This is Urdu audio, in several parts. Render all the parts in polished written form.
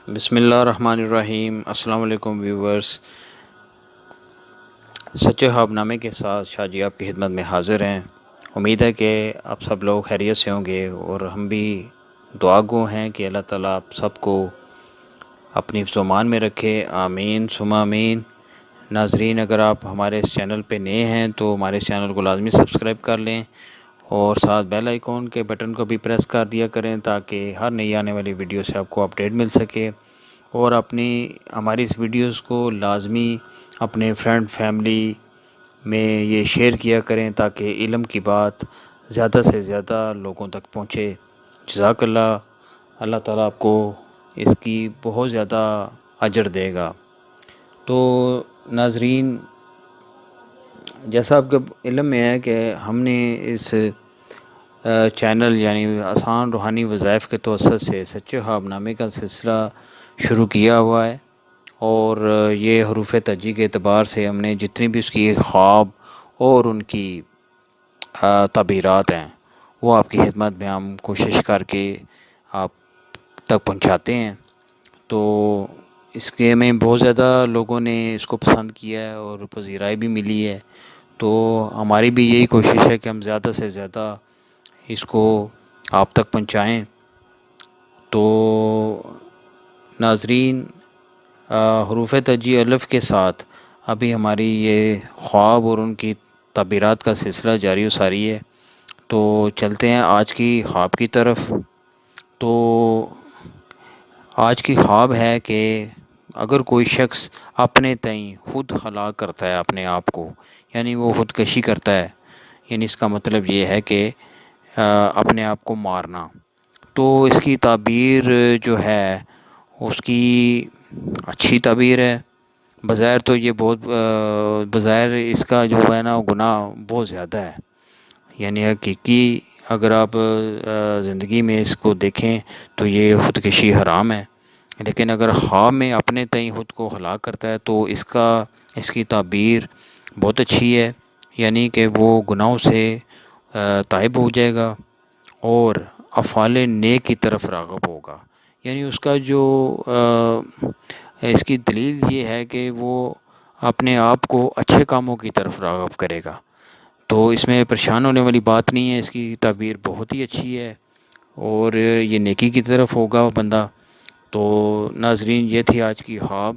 بسم اللہ الرحمن الرحیم۔ السلام علیکم ویورز، سچے خواب نامے کے ساتھ شاہ جی آپ کی خدمت میں حاضر ہیں۔ امید ہے کہ آپ سب لوگ خیریت سے ہوں گے اور ہم بھی دعا گو ہیں کہ اللہ تعالیٰ آپ سب کو اپنی حفظ و امان میں رکھے، آمین ثم آمین۔ ناظرین، اگر آپ ہمارے اس چینل پہ نئے ہیں تو ہمارے اس چینل کو لازمی سبسکرائب کر لیں اور ساتھ بیل آئیکن کے بٹن کو بھی پریس کر دیا کریں تاکہ ہر نئی آنے والی ویڈیو سے آپ کو اپڈیٹ مل سکے، اور ہماری اس ویڈیوز کو لازمی اپنے فرینڈ فیملی میں یہ شیئر کیا کریں تاکہ علم کی بات زیادہ سے زیادہ لوگوں تک پہنچے۔ جزاک اللہ، اللہ تعالیٰ آپ کو اس کی بہت زیادہ اجر دے گا۔ تو ناظرین، جیسا آپ کے علم میں ہے کہ ہم نے اس چینل یعنی آسان روحانی وظائف کے توسط سے سچے خواب نامے کا سلسلہ شروع کیا ہوا ہے، اور یہ حروف تہجی کے اعتبار سے ہم نے جتنی بھی اس کی خواب اور ان کی تعبیرات ہیں وہ آپ کی خدمت میں ہم کوشش کر کے آپ تک پہنچاتے ہیں۔ تو اس کے میں بہت زیادہ لوگوں نے اس کو پسند کیا ہے اور پذیرائی بھی ملی ہے، تو ہماری بھی یہی کوشش ہے کہ ہم زیادہ سے زیادہ اس کو آپ تک پہنچائیں۔ تو ناظرین، حروف تہجی الف کے ساتھ ابھی ہماری یہ خواب اور ان کی تعبیرات کا سلسلہ جاری و ساری ہے۔ تو چلتے ہیں آج کی خواب کی طرف۔ تو آج کی خواب ہے کہ اگر کوئی شخص اپنے تئیں خود ہلاک کرتا ہے اپنے آپ کو، یعنی وہ خودکشی کرتا ہے، یعنی اس کا مطلب یہ ہے کہ اپنے آپ کو مارنا، تو اس کی تعبیر جو ہے اس کی اچھی تعبیر ہے۔ بظاہر تو یہ بظاہر اس کا جو ہے نا گناہ بہت زیادہ ہے، یعنی حقیقی اگر آپ زندگی میں اس کو دیکھیں تو یہ خودکشی حرام ہے، لیکن اگر خواب میں اپنے تئیں خود کو ہلاک کرتا ہے تو اس کی تعبیر بہت اچھی ہے، یعنی کہ وہ گناہوں سے تائب ہو جائے گا اور افعال نیک کی طرف راغب ہوگا۔ یعنی اس کا جو اس کی دلیل یہ ہے کہ وہ اپنے آپ کو اچھے کاموں کی طرف راغب کرے گا، تو اس میں پریشان ہونے والی بات نہیں ہے، اس کی تعبیر بہت ہی اچھی ہے اور یہ نیکی کی طرف ہوگا بندہ۔ تو ناظرین، یہ تھی آج کی خواب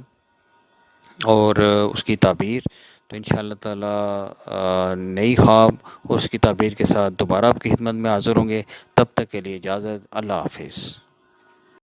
اور اس کی تعبیر۔ تو انشاءاللہ تعالیٰ نئی خواب اور اس کی تعبیر کے ساتھ دوبارہ آپ کی خدمت میں حاضر ہوں گے۔ تب تک کے لیے اجازت، اللہ حافظ۔